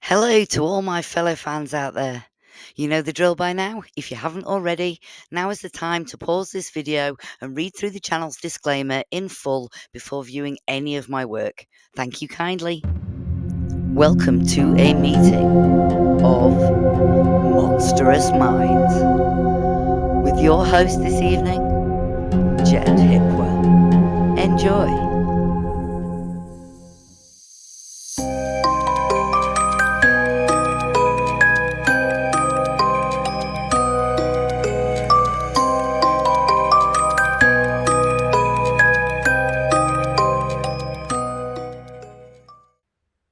Hello to all my fellow fans out there. You know the drill by now. If you haven't already, now is the time to pause this video and read through the channel's disclaimer in full before viewing any of my work. Thank you kindly. Welcome to a meeting of Monstrous Minds with your host this evening, Jet Hipwell. Enjoy.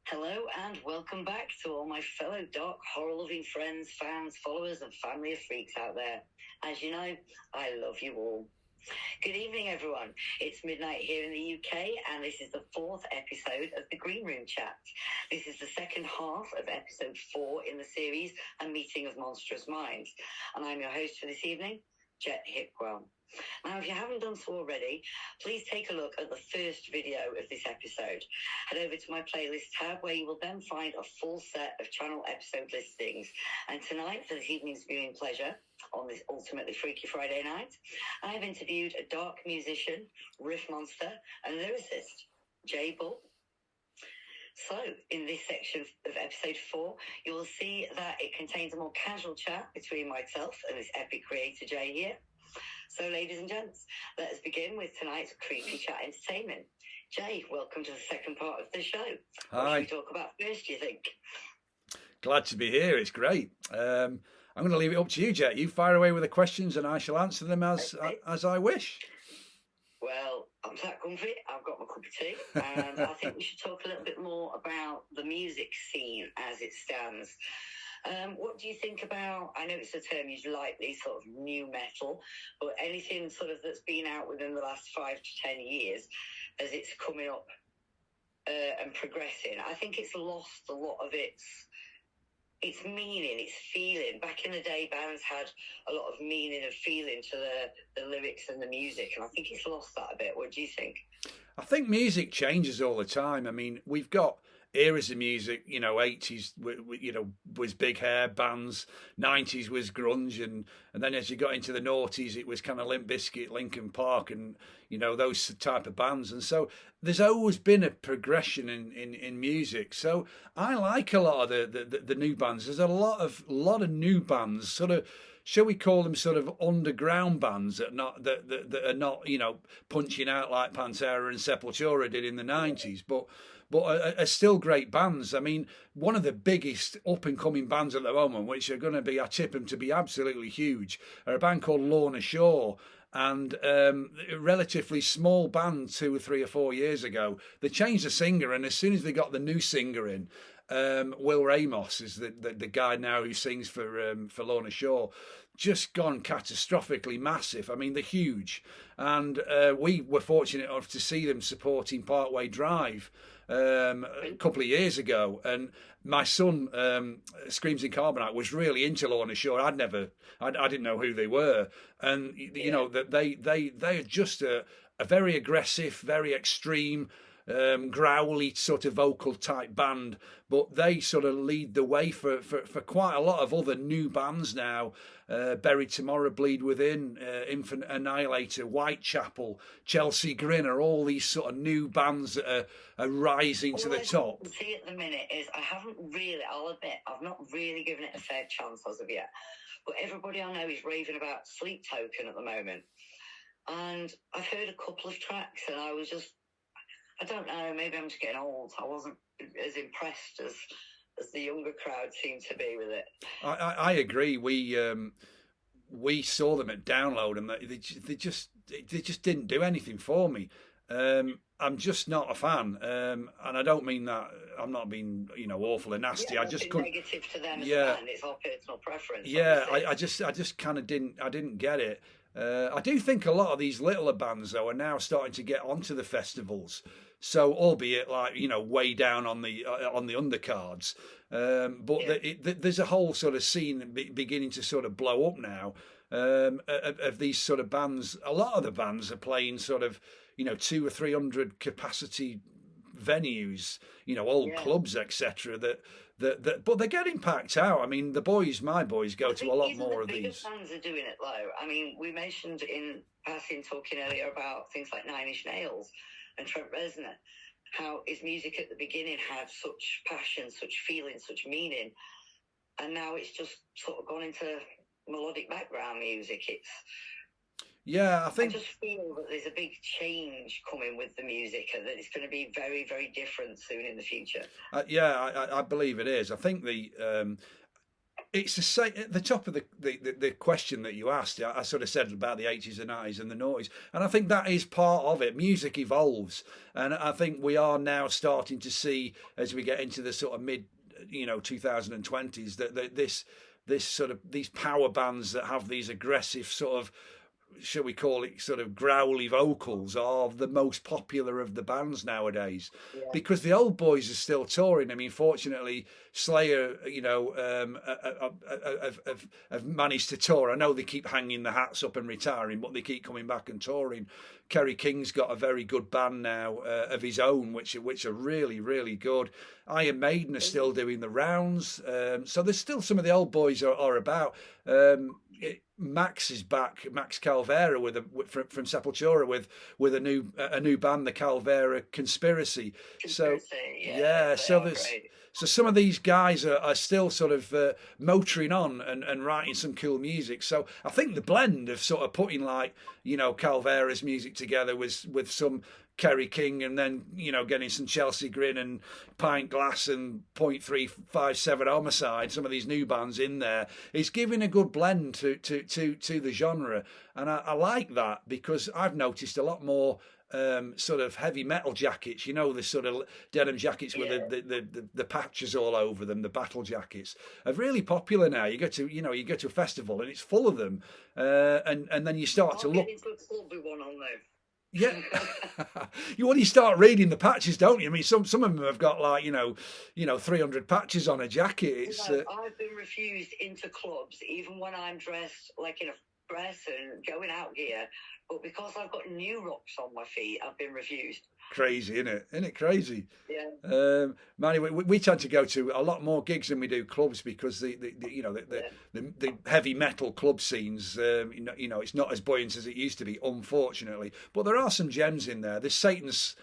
Hello and welcome back to all my fellow dark horror-loving friends, fans, followers and family of freaks out there. As you know, I love you all. Good evening, everyone. It's midnight here in the UK, and this is the fourth episode of the Greenroom chat. This is the second half of episode 4 in the series, A Meeting of Monstrous Minds. And I'm your host for this evening, Jet Hipwell. Now, if you haven't done so already, please take a look at the first video of this episode. Head over to my playlist tab, where you will then find a full set of channel episode listings. And tonight, for this evening's viewing pleasure, on this ultimately freaky Friday night, I have interviewed a dark musician, Riff monster, and lyricist, Jay Bull. So, in this section of episode 4, you will see that it contains a more casual chat between myself and this epic creator, Jay, here. So, ladies and gents, let us begin with tonight's creepy chat entertainment. Jay, welcome to the second part of the show. Hi. What should we talk about first, do you think? Glad to be here. It's great. I'm going to leave it up to you, Jet. You fire away with the questions and I shall answer them as I wish. Well, I'm sat comfy. I've got my cup of tea. And I think we should talk a little bit more about the music scene as it stands. What do you think about, I know it's a term used lightly, sort of new metal, but anything sort of that's been out within the last 5 to 10 years as it's coming up and progressing? I think it's lost a lot of its meaning, its feeling. Back in the day, bands had a lot of meaning and feeling to the lyrics and the music, and I think it's lost that a bit. What do you think? I think music changes all the time. I mean, we've got eras of music, 80s, was big hair bands, 90s was grunge, and then as you got into the noughties, it was kind of Limp Bizkit, Linkin Park, and, those type of bands. And so there's always been a progression in music. So I like a lot of the new bands. There's a lot of new bands, sort of, shall we call them sort of underground bands that are not punching out like Pantera and Sepultura did in the 90s, but are still great bands. I mean, one of the biggest up-and-coming bands at the moment, which are going to be, I tip them to be absolutely huge, are a band called Lorna Shore. And a relatively small band 2 or 3 or 4 years ago, they changed the singer, and as soon as they got the new singer in, Will Ramos is the guy now who sings for Lorna Shore, just gone catastrophically massive. I mean, they're huge. And we were fortunate enough to see them supporting Parkway Drive a couple of years ago, and my son Screams in Carbonite was really into Lorna Shore. I didn't know who they were, and that they are just a very aggressive, very extreme, growly sort of vocal type band, but they sort of lead the way for quite a lot of other new bands now. Buried Tomorrow, Bleed Within, Infant Annihilator, Whitechapel, Chelsea Grin are all these sort of new bands that are rising to the top. What I see at the minute is I'll admit, I've not really given it a fair chance as of yet, but everybody I know is raving about Sleep Token at the moment. And I've heard a couple of tracks and I don't know, maybe I'm just getting old. I wasn't as impressed as the younger crowd seemed to be with it. I agree. We saw them at Download, and they just didn't do anything for me. I'm just not a fan, and I don't mean that. I'm not being awful and nasty. Yeah, I just couldn't. Negative to them as a band. It's our personal preference. Yeah, I just kind of didn't get it. I do think a lot of these littler bands though are now starting to get onto the festivals. So, albeit like way down on the undercards, but there's a whole sort of scene beginning to sort of blow up now of these sort of bands. A lot of the bands are playing sort of 200 or 300 capacity venues, old clubs, etc. But they're getting packed out. I mean, my boys go to a lot more of these. The bands are doing it though. I mean, we mentioned in passing talking earlier about things like Nine Inch Nails and Trent Reznor, how his music at the beginning had such passion, such feeling, such meaning, and now it's just sort of gone into melodic background music. I just feel that there's a big change coming with the music, and that it's going to be very, very different soon in the future. I believe it is. I think it's at the top of the question that you asked. I sort of said about the 80s and 90s and the noughties, and I think that is part of it. Music evolves, and I think we are now starting to see, as we get into the sort of mid 2020s, that this sort of these power bands that have these aggressive sort of, shall we call it, sort of growly vocals are the most popular of the bands nowadays, because the old boys are still touring. I mean, fortunately, Slayer, have managed to tour. I know they keep hanging the hats up and retiring, but they keep coming back and touring. Kerry King's got a very good band now of his own, which are really, really good. Iron Maiden are still doing the rounds, so there's still some of the old boys are about. Max is back. Max Calvera from Sepultura with a new band, the Calvera Conspiracy. So some of these guys are still sort of motoring on and writing some cool music. So I think the blend of sort of putting Calvera's music together with some Kerry King, and then getting some Chelsea Grin and Pint Glass and .357 Homicide, some of these new bands in there, is giving a good blend to the genre, and I like that, because I've noticed a lot more sort of heavy metal jackets, the sort of denim jackets with the patches all over them, the battle jackets, are really popular now. You go to a festival and it's full of them, and then you start to look. Yeah, you start reading the patches, don't you? I mean, some of them have got 300 patches on a jacket. I've been refused into clubs, even when I'm dressed like in a dress and going out gear, but because I've got new rocks on my feet, I've been refused. Crazy, isn't it? Isn't it crazy? Yeah. Manny, we tend to go to a lot more gigs than we do clubs, because the heavy metal club scenes, it's not as buoyant as it used to be, unfortunately. But there are some gems in there. There's Satan's.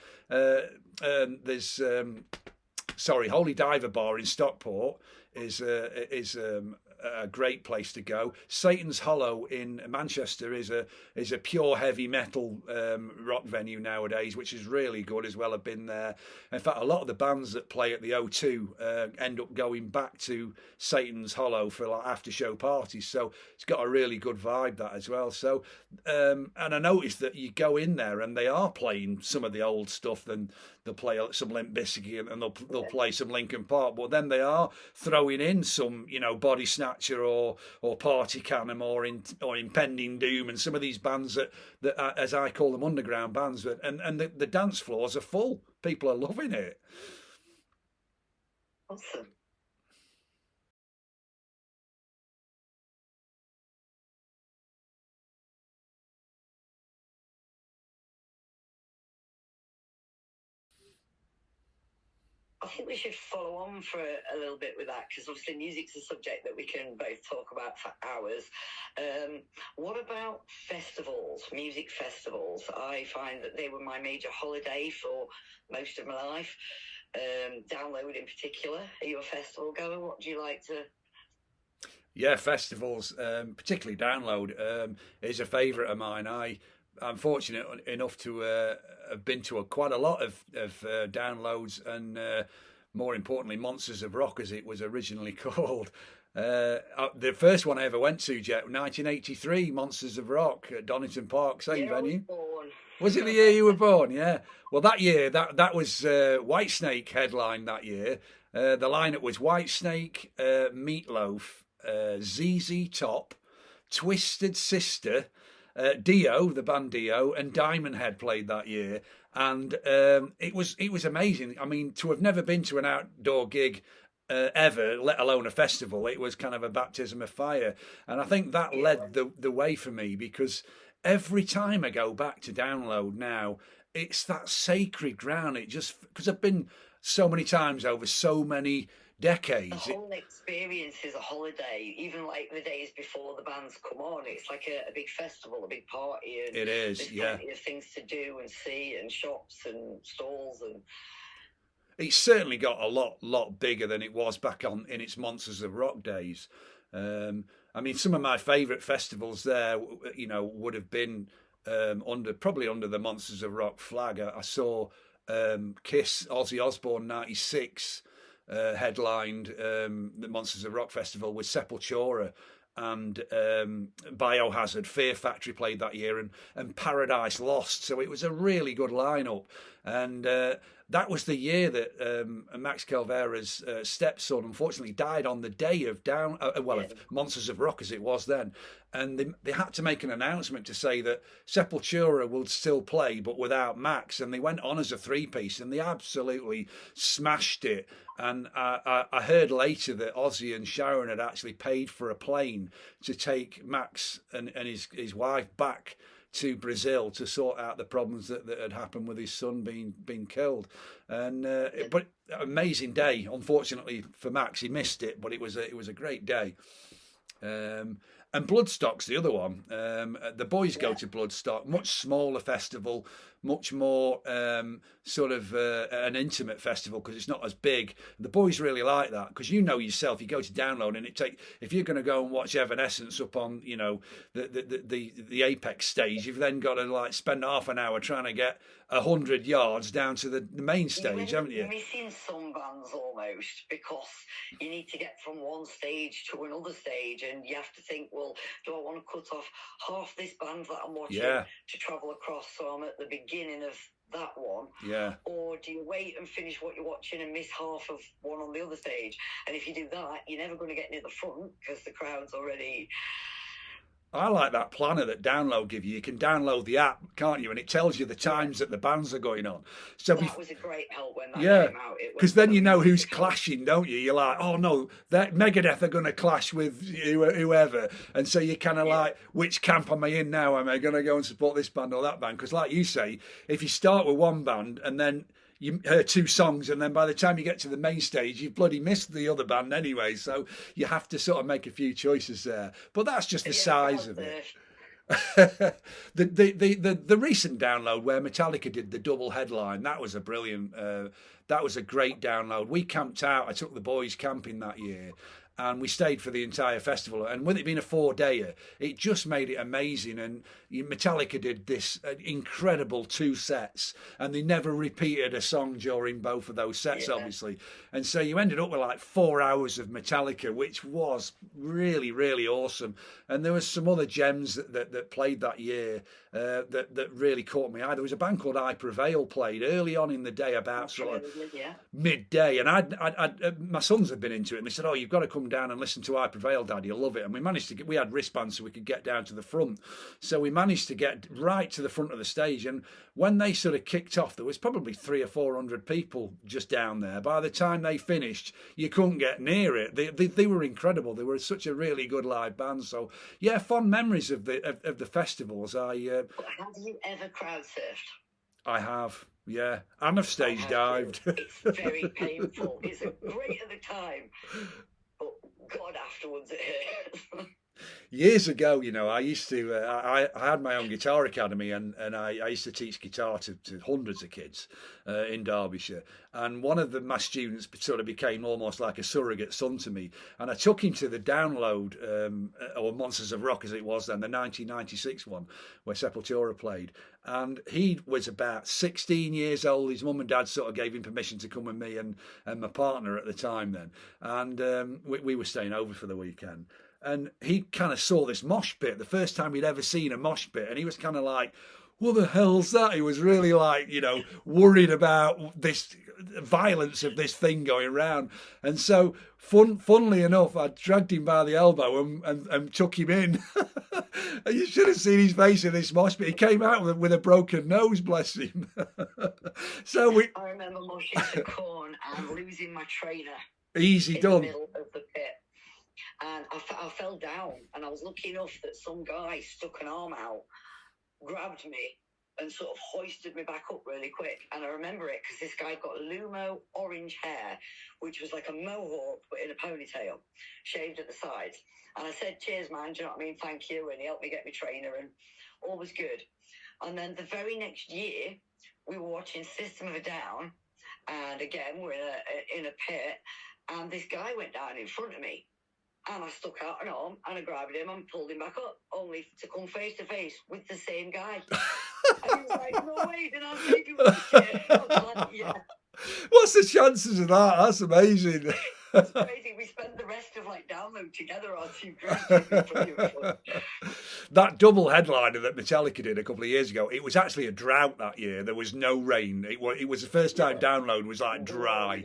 Holy Diver Bar in Stockport is a great place to go. Satan's Hollow in Manchester is a pure heavy metal rock venue nowadays, which is really good as well. I've been there. In fact, a lot of the bands that play at the O2 end up going back to Satan's Hollow for after show parties. So it's got a really good vibe, that as well. So and I noticed that you go in there and they are playing some of the old stuff. Then they'll play some Limp Bizkit and they'll play some Linkin Park, but then they are throwing in some Body Snatcher or Party Cannon or Impending Doom, and some of these bands that as I call them, underground bands, and the dance floors are full. People are loving it. Awesome. I think we should follow on for a little bit with that, because obviously music's a subject that we can both talk about for hours. What about festivals, music festivals? I find that they were my major holiday for most of my life. Download in particular. Are you a festival goer? What do you like to... Yeah, festivals, particularly Download, is a favourite of mine. I'm fortunate enough to have been to quite a lot of downloads, and more importantly, Monsters of Rock, as it was originally called. The first one I ever went to, Jet, 1983, Monsters of Rock at Donington Park, same venue. Was it the year you were born? Yeah. Well, that year, that was Whitesnake headline that year. The lineup was Whitesnake, Meatloaf, ZZ Top, Twisted Sister, Dio, the band Dio, and Diamond Head played that year, and it was amazing. I mean, to have never been to an outdoor gig ever, let alone a festival, it was kind of a baptism of fire. And I think that led the way for me, because every time I go back to Download now, it's that sacred ground. It just, because I've been so many times over so many The decades. whole experience is a holiday. Even like the days before the bands come on, it's like a big festival, a big party, and It is, there's yeah. plenty of things to do and see, and shops and stalls, and It's certainly got a lot bigger than it was back on in its Monsters of Rock days. I mean, some of my favourite festivals there, would have been probably under the Monsters of Rock flag. I saw Kiss, Ozzy Osbourne '96 headlined the Monsters of Rock festival with Sepultura. And Biohazard, Fear Factory played that year, and Paradise Lost. So it was a really good lineup, and that was the year that Max Calvera's stepson unfortunately died on the day of of Monsters of Rock, as it was then. And they had to make an announcement to say that Sepultura will still play, but without Max. And they went on as a three-piece, and they absolutely smashed it. And I heard later that Ozzy and Sharon had actually paid for a plane to take Max and his wife back to Brazil to sort out the problems that had happened with his son being killed. And but amazing day. Unfortunately for Max, he missed it, but it was a great day. And Bloodstock's the other one. The boys go to Bloodstock, much smaller festival, much more sort of an intimate festival because it's not as big. The boys really like that because yourself, you go to Download and if you're going to go and watch Evanescence up on the apex stage, you've then got to like spend half an hour trying to get 100 yards down to the main stage, haven't you? You're missing some bands almost because you need to get from one stage to another stage, and you have to think, well, do I want to cut off half this band that I'm watching to travel across so I'm at the beginning of that one? Yeah. Or do you wait and finish what you're watching and miss half of one on the other stage? And if you do that, you're never going to get near the front because the crowd's already... I like that planner that Download give you. You can download the app, can't you? And it tells you the times that the bands are going on. So that was a great help when that came out. Because then you know who's clashing, don't you? You're like, oh no, that Megadeth are going to clash with whoever, and so you're kind of like, which camp am I in now? Am I going to go and support this band or that band? Because like you say, if you start with one band and then you heard two songs, and then by the time you get to the main stage, you've bloody missed the other band anyway. So you have to sort of make a few choices there. But that's just the size of it. the recent Download where Metallica did the double headline, that was a brilliant. That was a great Download. We camped out. I took the boys camping that year. And we stayed for the entire festival. And with it being a 4-dayer, it just made it amazing. And Metallica did this incredible 2 sets, and they never repeated a song during both of those sets, obviously. And so you ended up with like 4 hours of Metallica, which was really, really awesome. And there was some other gems that played that year that really caught my eye. There was a band called I Prevail played early on in the day, about sort of midday. And my sons had been into it, and they said, "Oh, you've got to come down and listen to I Prevail, Dad. You'll love it." And we had wristbands so we could get down to the front. So we managed to get right to the front of the stage. And when they sort of kicked off, there was probably 300 or 400 people just down there. By the time they finished, you couldn't get near it. They were incredible. They were such a really good live band. So yeah, fond memories of the festivals. Have you ever crowd surfed? I have. Yeah, and I've stage dived. It's very painful. It's great at the time, but God, afterwards it hurts. Years ago, I used to. I had my own guitar academy, and I used to teach guitar to hundreds of kids in Derbyshire. And one of my students sort of became almost like a surrogate son to me. And I took him to the Download, or Monsters of Rock as it was then, the 1996 one, where Sepultura played. And he was about 16 years old. His mum and dad sort of gave him permission to come with me and my partner at the time then. And we were staying over for the weekend. And he kind of saw this mosh pit, the first time he'd ever seen a mosh pit. And he was kind of like, what the hell's that? He was really like, worried about this violence of this thing going around. And so, funnily enough, I dragged him by the elbow and took him in. And you should have seen his face in this mosh pit. He came out with a broken nose, bless him. I remember moshing to Corn and losing my trainer. Easy done. In the middle of the pit. And I fell down, and I was lucky enough that some guy stuck an arm out, grabbed me, and sort of hoisted me back up really quick. And I remember it because this guy got Lumo orange hair, which was like a mohawk but in a ponytail, shaved at the sides. And I said, cheers, man, do you know what I mean? Thank you. And he helped me get my trainer and all was good. And then the very next year, we were watching System of a Down. And again, we're in a pit. And this guy went down in front of me. And I stuck out an arm and I grabbed him and pulled him back up, only to come face to face with the same guy. And he was like, no way, did I take him? I was like, yeah. What's the chances of that? That's amazing. It's crazy. We spent the rest of download together on two groups. That double headliner that Metallica did a couple of years ago, it was actually a drought that year. There was no rain. It was the first time download was like dry.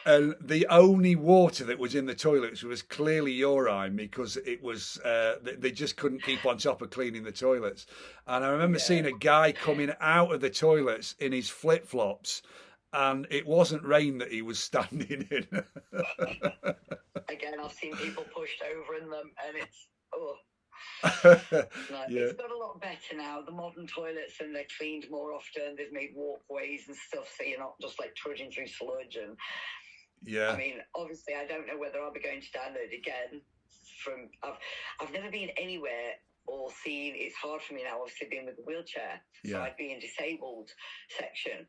And the only water that was in the toilets was clearly urine because it was they just couldn't keep on top of cleaning the toilets. And I remember seeing a guy coming out of the toilets in his flip-flops, and it wasn't rain that he was standing in. Again, I've seen people pushed over in them, and it's It's got a lot better now. The modern toilets, and they're cleaned more often. They've made walkways and stuff, so you're not just trudging through sludge. And I mean, obviously, I don't know whether I'll be going to download again. I've never been anywhere or seen. It's hard for me now, obviously, being with the wheelchair. So I'd be in disabled section.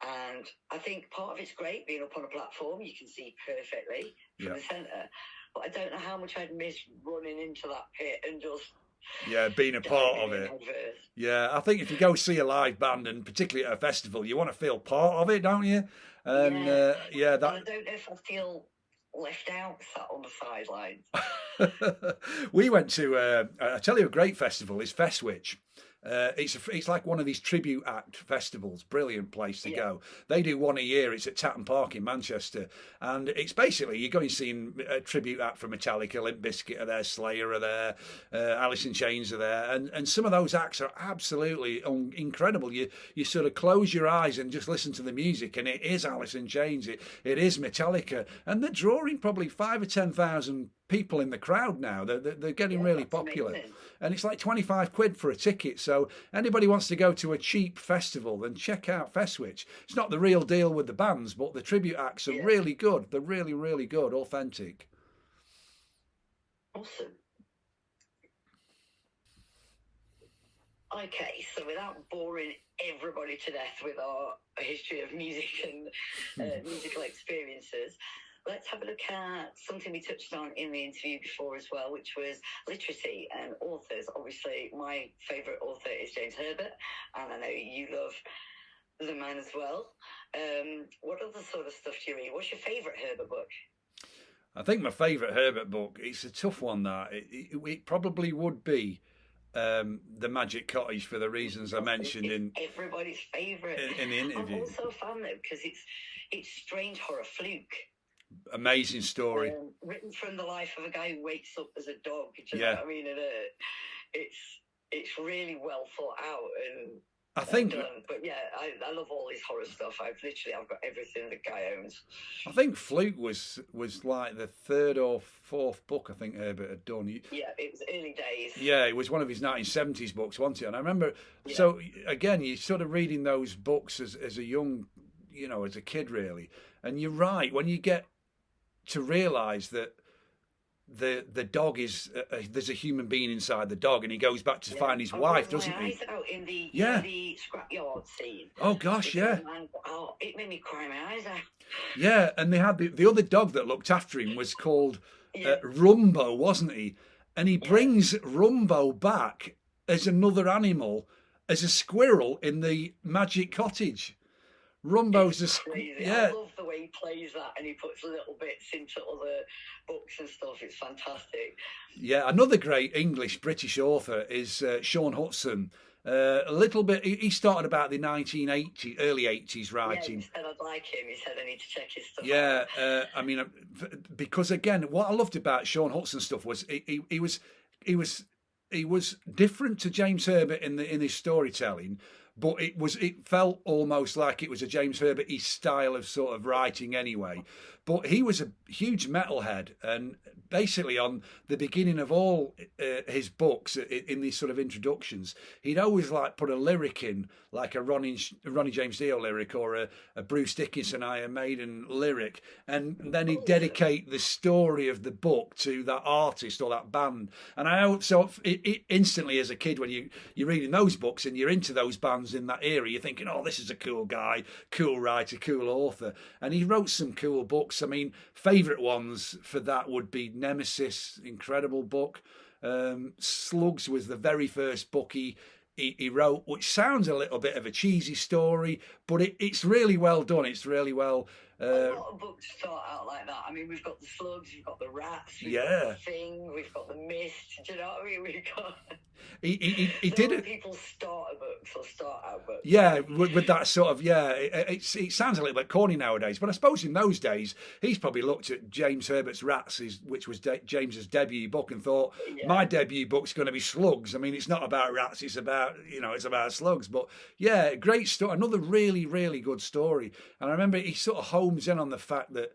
And I think part of it's great being up on a platform. You can see perfectly from the centre. But I don't know how much I'd miss running into that pit and just being a part of it. Yeah, I think if you go see a live band, and particularly at a festival, you want to feel part of it, don't you? And and I don't know if I feel left out, sat on the sidelines. We went to I tell you, a great festival is Festwich. It's like one of these tribute act festivals. Brilliant place to go. They do one a year. It's at Tatton Park in Manchester, and it's basically you're going seeing a tribute act from Metallica, Limp Bizkit are there, Slayer are there, Alice in Chains are there, and some of those acts are absolutely incredible. You sort of close your eyes and just listen to the music, and it is Alice in Chains, it is Metallica, and they're drawing probably 5,000 or 10,000 people in the crowd now. They're getting really popular. Amazing. And it's like 25 quid for a ticket. So anybody wants to go to a cheap festival, then check out Festwich. It's not the real deal with the bands, but the tribute acts are really good. They're really, really good, authentic. Awesome. Okay, so without boring everybody to death with our history of music and musical experiences, let's have a look at something we touched on in the interview before as well, which was literacy and authors. Obviously, my favourite author is James Herbert, and I know you love the man as well. What other sort of stuff do you read? What's your favourite Herbert book? I think my favourite Herbert book, it's a tough one, that. It probably would be The Magic Cottage, for the reasons I mentioned in everybody's favourite in the interview. I'm also a fan though because it's strange horror, Fluke. Amazing story. Written from the life of a guy who wakes up as a dog. Do you know what I mean? And it's really well thought out and I think done. But yeah, I love all his horror stuff. I've got everything the guy owns. I think Fluke was like the third or fourth book I think Herbert had done. Yeah, it was early days. Yeah, it was one of his 1970s books, wasn't it? And I remember, so again, you're sort of reading those books as a young, as a kid really. And you're right, when you get to realise that the dog is there's a human being inside the dog, and he goes back to find his wife, doesn't he? Eyes out in the scrapyard scene. Oh gosh, yeah. It made me cry my eyes out. Yeah, and they had the other dog that looked after him was called Rumbo, wasn't he? And he brings Rumbo back as another animal, as a squirrel in the Magic Cottage. Rumbo's I love the way he plays that, and he puts little bits into other books and stuff. It's fantastic. Yeah, another great British author is Sean Hudson. A little bit. He started about the early 80s writing. Yeah, he said I'd like him. He said I need to check his stuff. Yeah, I mean, because again, what I loved about Sean Hudson's stuff was he was different to James Herbert in his storytelling. But it felt almost like it was a James Herbert-y style of sort of writing anyway. But he was a huge metalhead, and basically on the beginning of all his books, in these sort of introductions, he'd always like put a lyric in, like a Ronnie James Dio lyric or a Bruce Dickinson Iron Maiden lyric, and then he'd dedicate the story of the book to that artist or that band. And it instantly as a kid, when you're reading those books and you're into those bands in that era, you're thinking, oh, this is a cool guy, cool writer, cool author. And he wrote some cool books. I mean, favourite ones for that would be Nemesis, incredible book. Slugs was the very first book he wrote, which sounds a little bit of a cheesy story, but it's really well done. It's really well. A lot of books start out like that. I mean, we've got the slugs, we've got the rats, we've got the thing, we've got the mist. Do you know what I mean? We've got. He did it. People start a book or start out books. Yeah, with that sort of it sounds a little bit corny nowadays, but I suppose in those days he's probably looked at James Herbert's Rats, which was James's debut book, and thought, my debut book's going to be Slugs. I mean, it's not about rats; it's about it's about slugs. But yeah, great story. Another really really good story. And I remember he sort of homes in on the fact that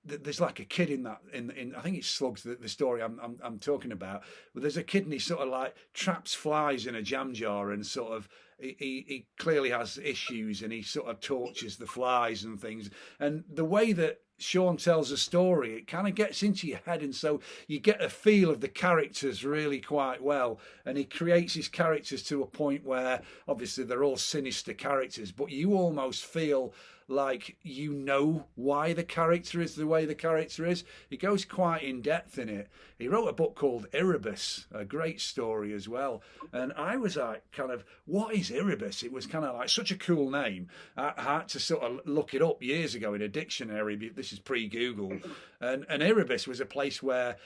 there's like a kid in I think it's Slugs, the story I'm talking about. But there's a kid and he sort of like traps flies in a jam jar, and sort of he clearly has issues, and he sort of tortures the flies and things. And the way that Sean tells a story, it kind of gets into your head, and so you get a feel of the characters really quite well. And he creates his characters to a point where obviously they're all sinister characters, but you almost feel like you know why the character is the way the character is. He goes quite in depth in it. He wrote a book called Erebus, a great story as well. And I was like, kind of, what is Erebus? It was kind of like such a cool name. I had to sort of look it up years ago in a dictionary. This is pre-Google. And Erebus was a place where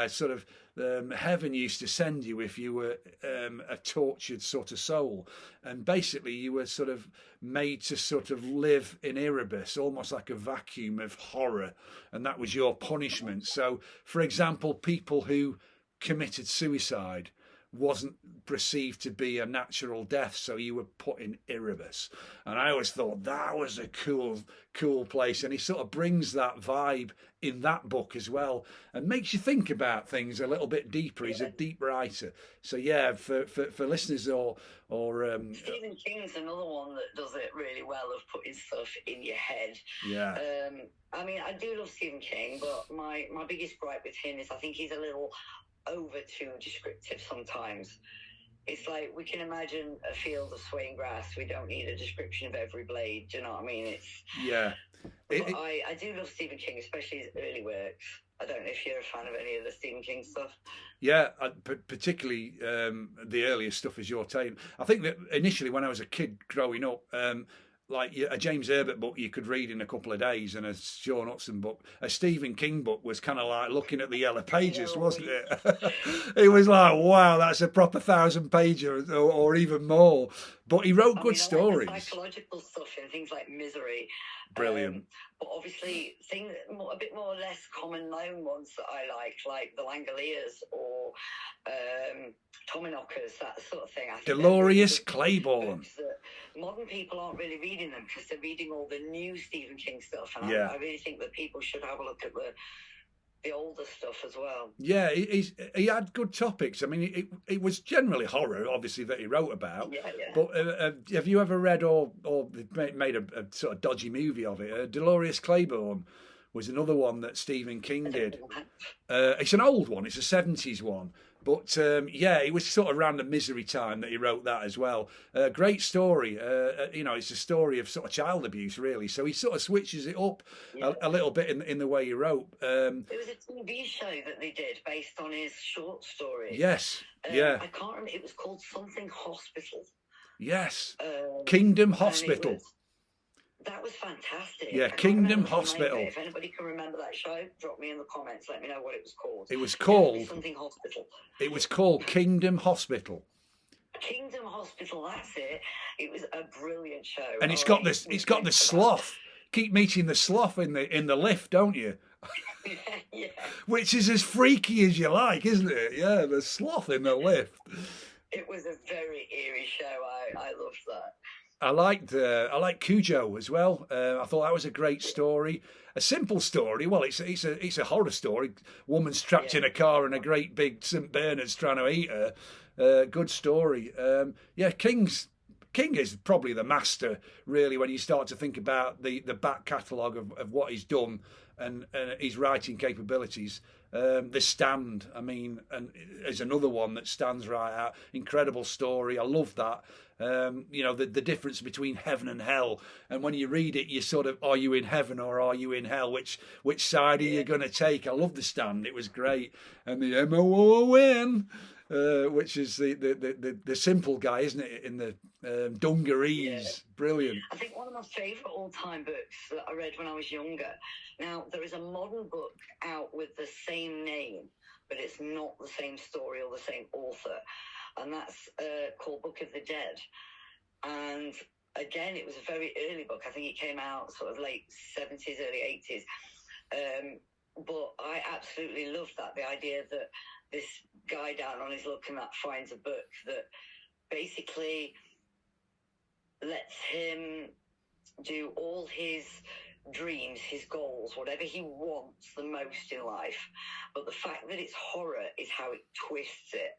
sort of heaven used to send you if you were a tortured sort of soul. And basically you were sort of made to sort of live in Erebus, almost like a vacuum of horror. And that was your punishment. So, for example, people who committed suicide wasn't perceived to be a natural death, so you were put in Erebus. And I always thought that was a cool place. And he sort of brings that vibe in that book as well, and makes you think about things a little bit deeper. He's a deep writer. So yeah, for listeners or Stephen King's another one that does it really well, of putting stuff in your head. Yeah. I mean, I do love Stephen King, but my biggest gripe with him is I think he's a little over too descriptive sometimes. It's like, we can imagine a field of swaying grass. We don't need a description of every blade. Do you know what I mean? I do love Stephen King, especially his early works. I don't know if you're a fan of any of the Stephen King stuff. Yeah, particularly the earliest stuff is your take. I think that initially when I was a kid growing up, like a James Herbert book you could read in a couple of days, and a Sean Hudson book, a Stephen King book was kind of like looking at the yellow pages, wasn't it? It was like, wow, that's a proper 1,000-pager or even more. But he wrote good stories. Like the psychological stuff and things like Misery. Brilliant. But obviously, things a bit more or less common known ones that I like the Langoliers or Tommyknockers, that sort of thing. Dolores Claiborne. Modern people aren't really reading them because they're reading all the new Stephen King stuff. And I really think that people should have a look at the older stuff as well. Yeah, he had good topics. I mean, it was generally horror, obviously, that he wrote about. Yeah. But have you ever read or made a sort of dodgy movie of it? Dolores Claiborne was another one that Stephen King did. It's an old one. It's a 70s one. But it was sort of around the Misery time that he wrote that as well. Great story. It's a story of sort of child abuse, really. So he sort of switches it up a little bit in the way he wrote. There was a TV show that they did based on his short stories. Yes. I can't remember. It was called something Hospital. Yes. Kingdom Hospital. That was fantastic. Yeah, Kingdom Hospital. If anybody can remember that show, drop me in the comments. Let me know what it was called. It was called something Hospital. It was called Kingdom Hospital. Kingdom Hospital. That's it. It was a brilliant show. And it's got this. It's got the sloth. Keep meeting the sloth in the lift, don't you? Yeah. Which is as freaky as you like, isn't it? Yeah, the sloth in the lift. It was a very eerie show. I loved that. I liked Cujo as well. I thought that was a great story, a simple story. Well, it's a horror story. Woman's trapped Yeah. in a car and a great big St. Bernard's trying to eat her. Good story. Yeah, King is probably the master, really, when you start to think about the back catalogue of what he's done and his writing capabilities. The Stand, I mean, and is another one that stands right out. Incredible story. I love that. You know, the difference between heaven and hell, and when you read it, you sort of, are you in heaven or are you in hell? Which side are you going to take? I love The Stand. It was great, and the MOON, which is the simple guy, isn't it? In the dungarees, brilliant. I think one of my favourite all-time books that I read when I was younger. Now, there is a modern book out with the same name, but it's not the same story or the same author, and that's called Book of the Dead. And again, it was a very early book. I think it came out sort of late 70s, early 80s. But I absolutely loved that, the idea that this guy down on his luck and that finds a book that basically lets him do all his dreams, his goals, whatever he wants the most in life. But the fact that it's horror is how it twists it.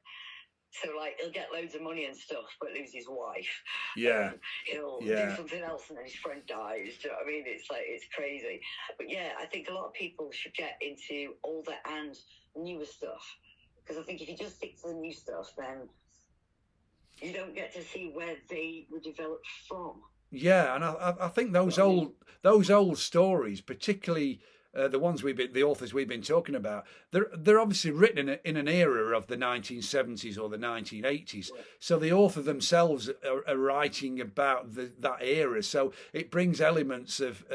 So, like, he'll get loads of money and stuff, but lose his wife. Yeah. He'll do something else and then his friend dies. Do you know what I mean? It's like, it's crazy. But yeah, I think a lot of people should get into older and newer stuff. Because I think if you just stick to the new stuff, then you don't get to see where they were developed from. Yeah, and I think those old stories, particularly the authors we've been talking about, they're obviously written in an era of the 1970s or the 1980s. Yeah. So the author themselves are writing about that era. So it brings elements of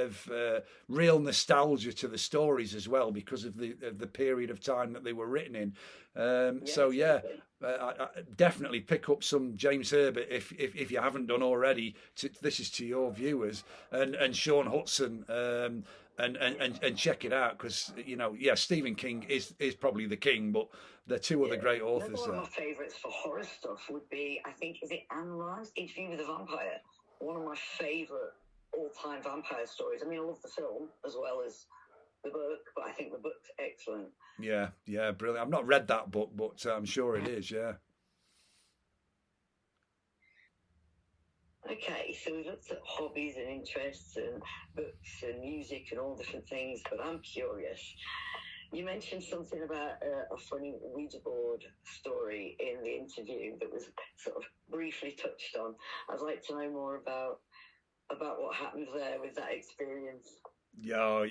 real nostalgia to the stories as well because of the period of time that they were written in. I definitely pick up some James Herbert if you haven't done already. This is to your viewers and Sean Hudson. And check it out because Stephen King is probably the king, but there are two other great authors. One of my favourites for horror stuff would be, I think, is it Anne Rice's Interview with a Vampire? One of my favourite all-time vampire stories. I mean, I love the film as well as the book, but I think the book's excellent. Yeah, brilliant. I've not read that book, but I'm sure it is. Yeah. Okay, so we've looked at hobbies and interests and books and music and all different things, but I'm curious. You mentioned something about a funny Ouija board story in the interview that was sort of briefly touched on. I'd like to know more about what happened there with that experience. Yeah,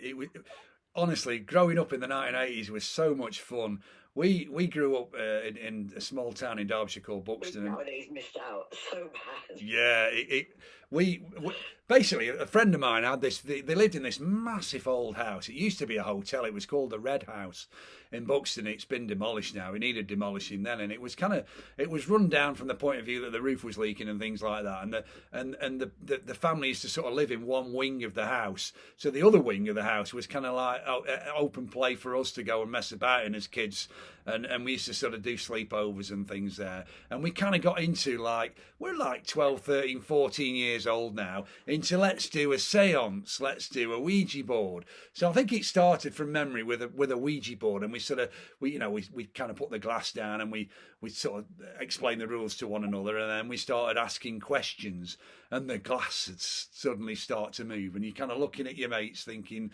honestly, growing up in the 1980s was so much fun. We grew up in a small town in Derbyshire called Buxton. Nowadays missed out so bad. Yeah, we basically, a friend of mine had this. They lived in this massive old house. It used to be a hotel. It was called the Red House in Buxton. It's been demolished now. It needed demolishing then, and it was run down from the point of view that the roof was leaking and things like that. And the family used to sort of live in one wing of the house. So the other wing of the house was kind of like open play for us to go and mess about in as kids. And we used to sort of do sleepovers and things there. And we kind of got into we're like 12, 13, 14 years old now, into let's do a seance, let's do a Ouija board. So I think it started from memory with a Ouija board, and we kind of put the glass down and we sort of explained the rules to one another, and then we started asking questions, and the glass would suddenly start to move, and you're kind of looking at your mates thinking,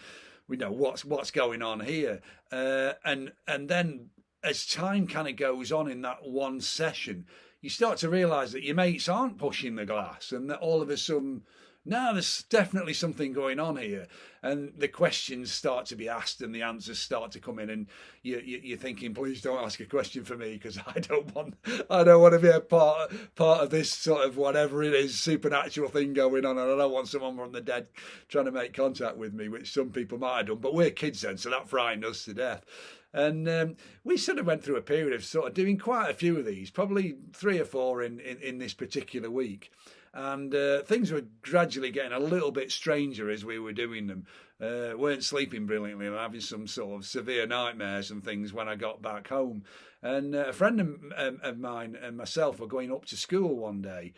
what's going on here, and then as time kind of goes on in that one session, you start to realise that your mates aren't pushing the glass, and that all of a sudden, no, there's definitely something going on here, and the questions start to be asked and the answers start to come in, and you're thinking, please don't ask a question for me because I don't want to be a part of this sort of whatever it is supernatural thing going on, and I don't want someone from the dead trying to make contact with me, which some people might have done, but we're kids then, so that frightened us to death. And we sort of went through a period of sort of doing quite a few of these, probably 3 or 4 in this particular week. And things were gradually getting a little bit stranger as we were doing them. weren't sleeping brilliantly and having some sort of severe nightmares and things when I got back home. And a friend of mine and myself were going up to school one day.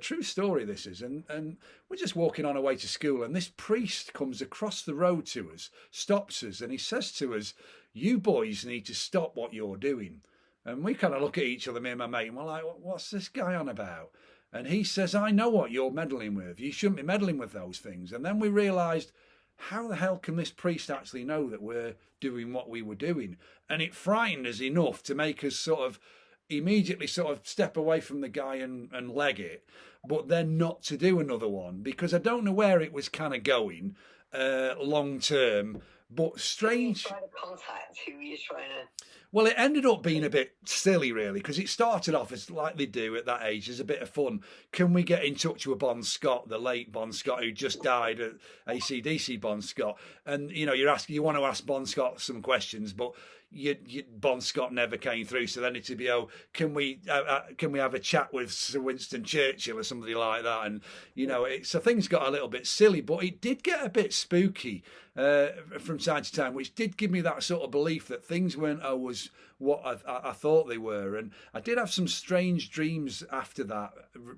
True story, this is. And we're just walking on our way to school, and this priest comes across the road to us, stops us, and he says to us, "You boys need to stop what you're doing." And we kind of look at each other, me and my mate, and we're like, "What's this guy on about?" And he says, "I know what you're meddling with. You shouldn't be meddling with those things." And then we realised, how the hell can this priest actually know that we're doing what we were doing? And it frightened us enough to make us sort of immediately sort of step away from the guy and leg it, but then not to do another one, because I don't know where it was kind of going long term. But strange. Trying to contact who you're trying to. Well, it ended up being a bit silly, really, because it started off as like they do at that age, as a bit of fun. Can we get in touch with Bon Scott, the late Bon Scott, who just died at AC/DC Bon Scott? And you want to ask Bon Scott some questions, but Bon Scott never came through. So then it'd be, can we have a chat with Sir Winston Churchill or somebody like that? And so things got a little bit silly, but it did get a bit spooky from time to time, which did give me that sort of belief that things weren't always what I thought they were. And I did have some strange dreams after that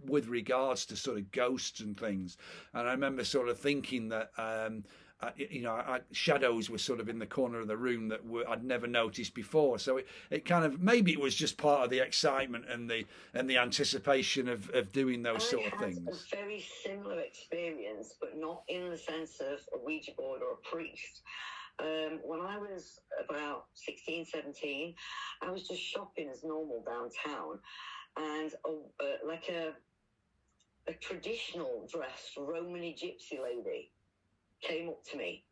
with regards to sort of ghosts and things. And I remember sort of thinking that shadows were sort of in the corner of the room that I'd never noticed before. So it kind of, maybe it was just part of the excitement and the anticipation of doing those sort of things. I had a very similar experience, but not in the sense of a Ouija board or a priest. When I was about 16, 17, I was just shopping as normal downtown, and a traditional dressed Romany gypsy lady came up to me,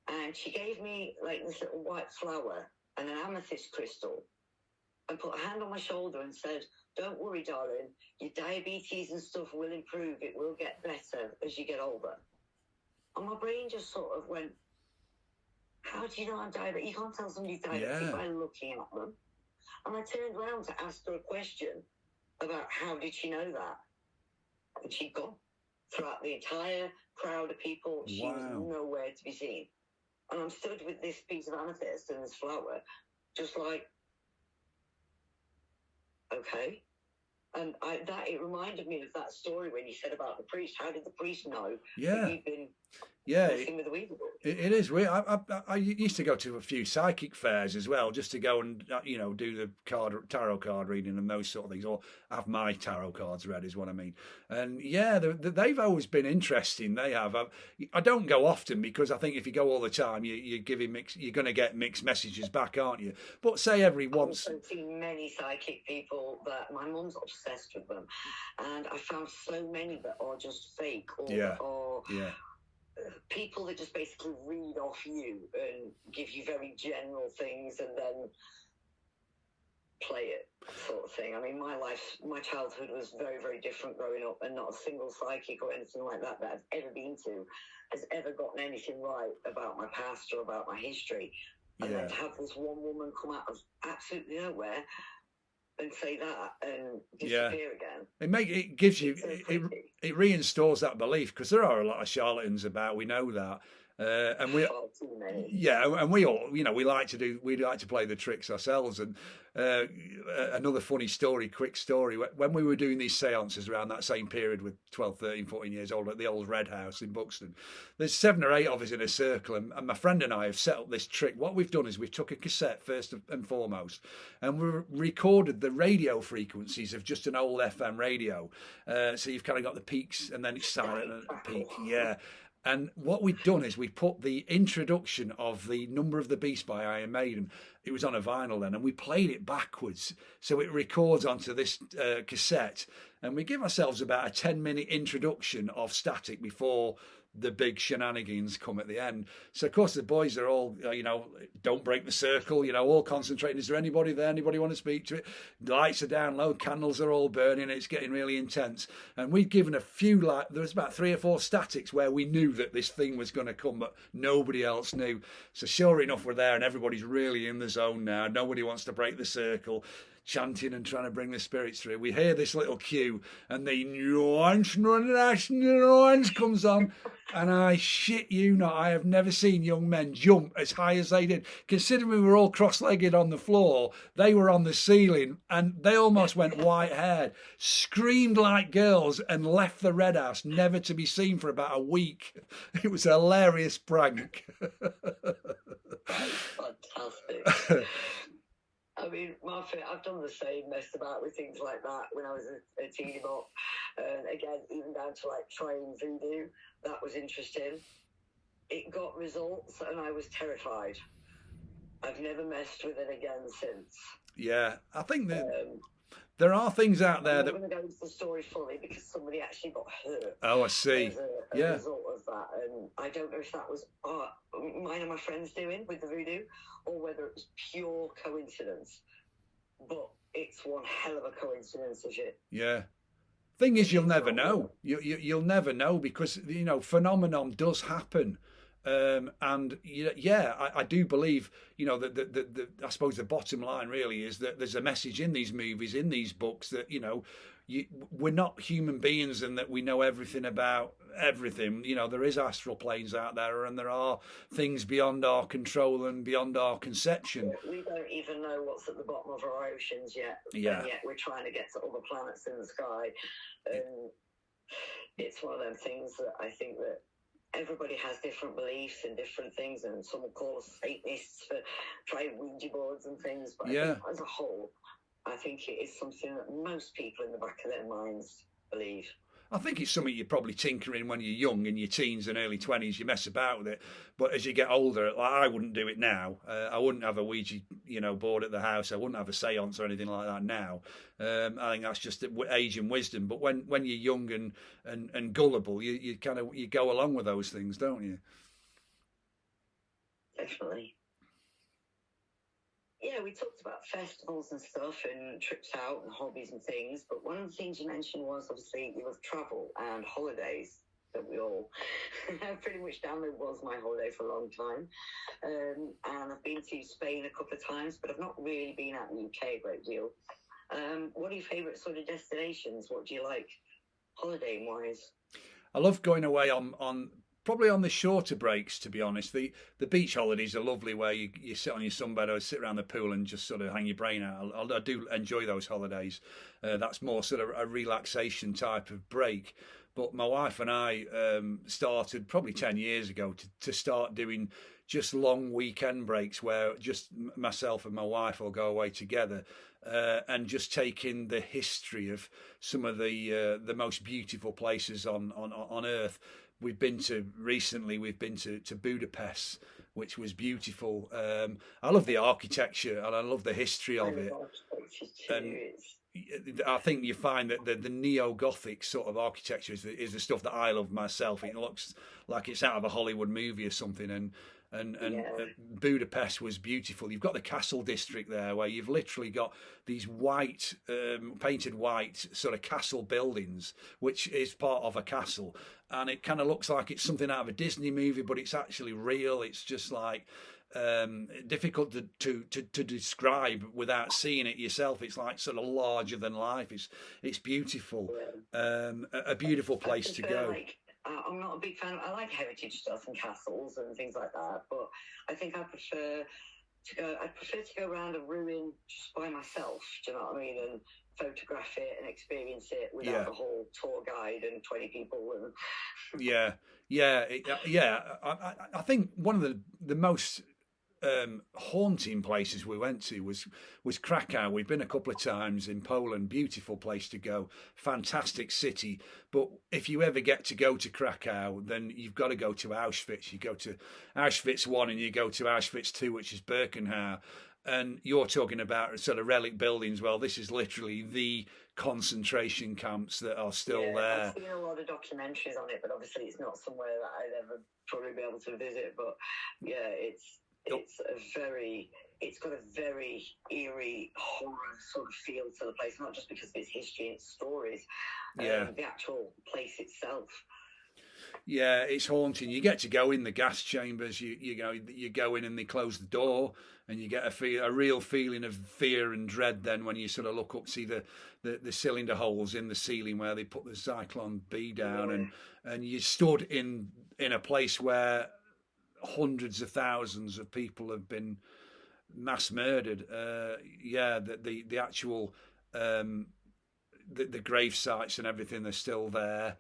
and she gave me like this little white flower and an amethyst crystal, and put a hand on my shoulder and said, "Don't worry, darling, your diabetes and stuff will improve. It will get better as you get older." And my brain just sort of went, how do you know I'm diabetic? You can't tell somebody's diabetic by looking at them. And I turned around to ask her a question about how did she know that? And she'd gone. Throughout the entire crowd of people, she was nowhere to be seen. And I'm stood with this piece of amethyst and this flower, just like, okay. And it reminded me of that story when you said about the priest. How did the priest know that you'd been messing with the Ouija board? It is weird. I used to go to a few psychic fairs as well, just to go and do the tarot card reading and those sort of things, or have my tarot cards read is what I mean. And they've always been interesting. They have. I don't go often because I think if you go all the time, you're going to get mixed messages back, aren't you? But say every once. I've seen many psychic people that my mum's obsessed with them, and I found so many that are just fake or people that just basically read off you and give you very general things and then play it, sort of thing. I mean, my childhood was very, very different growing up, and not a single psychic or anything like that I've ever been to has ever gotten anything right about my past or about my history. And then to have this one woman come out of absolutely nowhere and say that and disappear again. It gives you, it reinstalls that belief, because there are a lot of charlatans about, we know that. And we all, we like to play the tricks ourselves. And another quick story, when we were doing these seances around that same period with 12, 13, 14 years old at the old Red House in Buxton, there's 7 or 8 of us in a circle, and my friend and I have set up this trick. What we've done is we've took a cassette first and foremost, and we recorded the radio frequencies of just an old FM radio. So you've kind of got the peaks, and then it's silent at the peak. Yeah. And what we'd done is we put the introduction of the Number of the Beast by Iron Maiden. It was on a vinyl then, and we played it backwards. So it records onto this cassette. And we give ourselves about a 10-minute introduction of static before the big shenanigans come at the end. So, of course, the boys are all, don't break the circle, all concentrating. Is there anybody there? Anybody want to speak to it? The lights are down low, candles are all burning. It's getting really intense. And we'd given a few, there was about 3 or 4 statics where we knew that this thing was going to come, but nobody else knew. So sure enough, we're there and everybody's really in the zone now. Nobody wants to break the circle. chanting and trying to bring the spirits through. We hear this little cue, and the nuance comes on, and I shit you not, I have never seen young men jump as high as they did. Considering we were all cross-legged on the floor, they were on the ceiling, and they almost went white-haired, screamed like girls, and left the Red House, never to be seen for about a week. It was a hilarious prank. That's fantastic. I mean, I've done the same, messed about with things like that when I was a teeny bop. And again, even down to like trying voodoo, that was interesting. It got results, and I was terrified. I've never messed with it again since. Yeah, I think that there are things out there that... I'm not going to go into the story fully because somebody actually got hurt. Oh, I see. As a result of that. And I don't know if that was mine and my friends doing with the voodoo, or whether it was pure coincidence. But it's one hell of a coincidence, is it? Yeah. Thing is, you'll never know. You'll never know, because, you know, phenomenon does happen. And yeah, I do believe, you know, that I suppose the bottom line really is that there's a message in these movies, in these books, that, you know, we're not human beings, and that we know everything about everything. You know, there is astral planes out there, and there are things beyond our control and beyond our conception. We don't even know what's at the bottom of our oceans yet. Yeah. And yet we're trying to get to other planets in the sky. And it's one of them things that I think that everybody has different beliefs and different things, and some will call us Satanists for trying Ouija boards and things. But I think as a whole, I think it is something that most people in the back of their minds believe. I think it's something you're probably tinkering when you're young, in your teens and early 20s, you mess about with it. But as you get older, like, I wouldn't do it now. I wouldn't have a Ouija, you know, board at the house. I wouldn't have a seance or anything like that now. I think that's just age and wisdom. But when you're young and gullible, you kind of go along with those things, don't you? Definitely. Yeah, we talked about festivals and stuff and trips out and hobbies and things, but one of the things you mentioned was obviously you love travel and holidays, that we all pretty much download was my holiday for a long time. And I've been to Spain a couple of times, but I've not really been out in the UK a great deal. What are your favourite sort of destinations? What do you like holidaying-wise? I love going away on probably on the shorter breaks, to be honest. The beach holidays are lovely, where you sit on your sunbed or sit around the pool and just sort of hang your brain out. I do enjoy those holidays. That's more sort of a relaxation type of break. But my wife and I started probably 10 years ago to start doing just long weekend breaks, where just myself and my wife will go away together and just take in the history of some of the most beautiful places on Earth. We've been to Budapest, which was beautiful. I love the architecture and I love the history of it. And I think you find that the neo-Gothic sort of architecture is the stuff that I love myself. It looks like it's out of a Hollywood movie or something. And Budapest was beautiful. You've got the castle district there, where you've literally got these white, painted white sort of castle buildings, which is part of a castle, and it kind of looks like it's something out of a Disney movie, but it's actually real. It's just like difficult to describe without seeing it yourself. It's like sort of larger than life. It's beautiful, a beautiful place to go. I'm not a big fan. I like heritage stuff and castles and things like that, but I think I prefer to go around a ruin just by myself. Do you know what I mean? And photograph it and experience it without the whole tour guide and 20 people. And I think one of the most haunting places we went to was Krakow. We've been a couple of times in Poland. Beautiful place to go, fantastic city. But if you ever get to go to Krakow, then you've got to go to Auschwitz. You go to Auschwitz 1 and you go to Auschwitz 2, which is Birkenau. And you're talking about sort of relic buildings. Well, this is literally the concentration camps that are still there. I've seen a lot of documentaries on it, but obviously it's not somewhere that I'd ever probably be able to visit. But yeah, it's got a very eerie horror sort of feel to the place, not just because of its history and its stories, the actual place itself. Yeah, it's haunting. You get to go in the gas chambers. You go in and they close the door, and you get a real feeling of fear and dread. Then when you sort of look up, see the cylinder holes in the ceiling where they put the Zyklon B down, Yeah. and you stood in a place where hundreds of thousands of people have been mass murdered. Yeah, the actual the grave sites and everything are still there.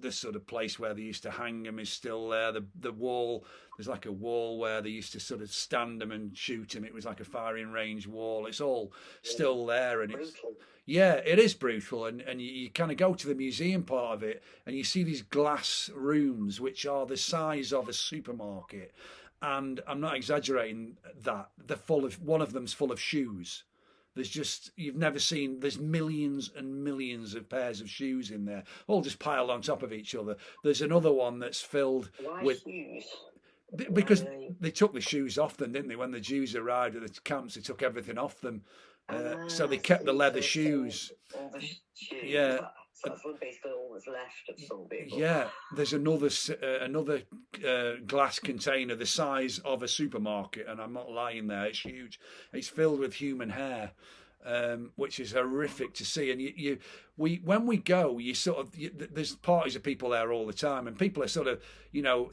The sort of place where they used to hang them is still there. The wall, there's like a wall where they used to sort of stand them and shoot them. It was like a firing range wall. It's all still there, and it's Brutal. yeah, it is brutal. And you kind of go to the museum part of it, and you see these glass rooms which are the size of a supermarket. And I'm not exaggerating that they're full of one of them's full of shoes. There's just you've never seen. There's millions and millions of pairs of shoes in there, all just piled on top of each other. There's another one that's filled Why with shoes? because Why? they took the shoes off them, didn't they? When the Jews arrived at the camps, they took everything off them, so they I kept the see. leather So shoes. all the shoes. Yeah, So that's what basically all that's left of some people. yeah. There's another glass container the size of a supermarket, and I'm not lying there. It's huge. It's filled with human hair. Which is horrific to see. And when we go, there's parties of people there all the time, and people are sort of,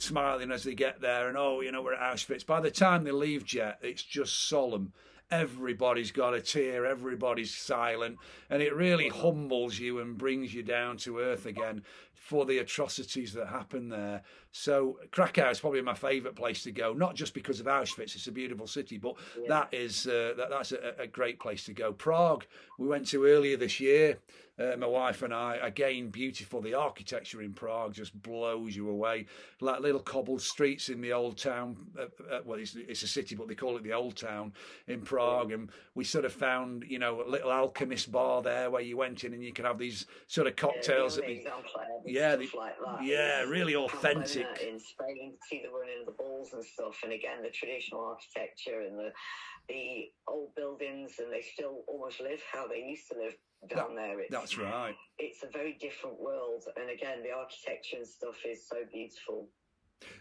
smiling as they get there, and we're at Auschwitz. By the time they leave, Jet, it's just solemn. Everybody's got a tear, everybody's silent, and it really humbles you and brings you down to earth again for the atrocities that happen there. So Krakow is probably my favourite place to go, not just because of Auschwitz, it's a beautiful city, but Yeah. that's a great place to go. Prague, we went to earlier this year. My wife and I, again, beautiful. The architecture in Prague just blows you away. Like little cobbled streets in the old town. Well, it's a city, but they call it the old town in Prague. And we sort of found, a little alchemist bar there where you went in and you could have these sort of cocktails. Yeah, the example I had and Yeah, stuff like that. yeah, really Pamplona authentic. in Spain, see the running of the balls and stuff, and again the traditional architecture and the old buildings, and they still almost live how they used to live down there. That's right. It's a very different world, and again the architecture and stuff is so beautiful.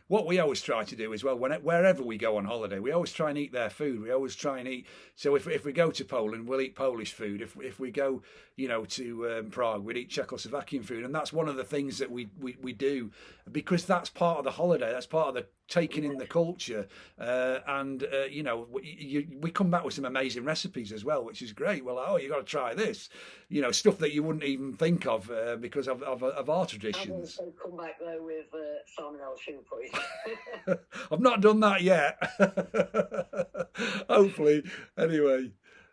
What we always try to do as well, wherever we go on holiday, we always try and eat their food. We always try and eat. So if we go to Poland, we'll eat Polish food. If we go, to Prague, we'd eat Czechoslovakian food, and that's one of the things that we do because that's part of the holiday. That's part of the taking in the culture, we come back with some amazing recipes as well, which is great. Well, you got to try this, stuff that you wouldn't even think of because of our traditions. I've also come back though with salmonella food poisoning. I've not done that yet. Hopefully, anyway.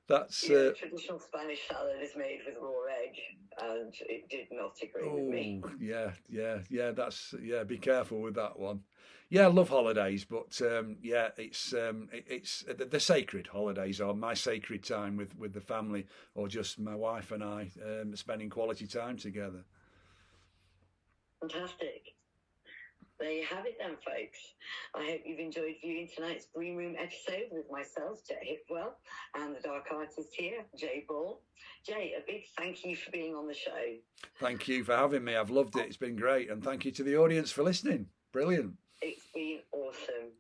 That's traditional Spanish salad is made with raw egg, and it did not agree with me. Yeah. That's be careful with that one. Yeah, I love holidays, but it's the sacred holidays are my sacred time with the family, or just my wife and I spending quality time together. Fantastic. There you have it then, folks. I hope you've enjoyed viewing tonight's Green Room episode with myself, Jet Hipwell, and the dark artist here, Jay Ball. Jay, a big thank you for being on the show. Thank you for having me. I've loved it. It's been great. And thank you to the audience for listening. Brilliant. It's been awesome.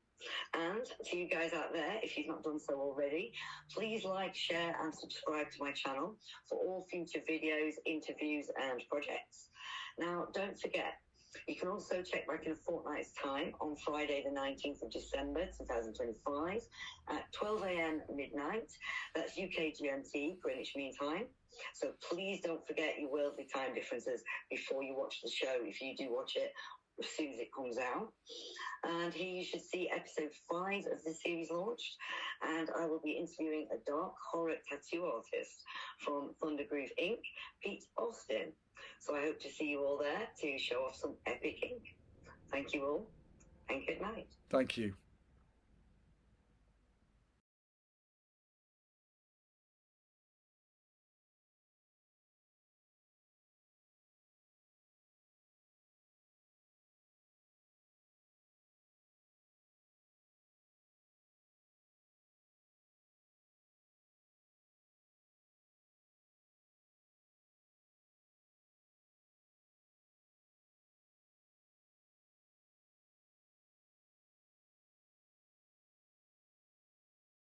And to you guys out there, if you've not done so already, please like, share, and subscribe to my channel for all future videos, interviews, and projects. Now, don't forget, you can also check back in a fortnight's time on Friday, the 19th of December, 2025, at 12 a.m. midnight. That's UK GMT, Greenwich Mean Time. So please don't forget your worldly time differences before you watch the show, if you do watch it as soon as it comes out. And here you should see episode 5 of the series launched. And I will be interviewing a dark horror tattoo artist from Thunder Groove Inc., Pete Austin. So I hope to see you all there to show off some epic ink. Thank you all, and good night. Thank you.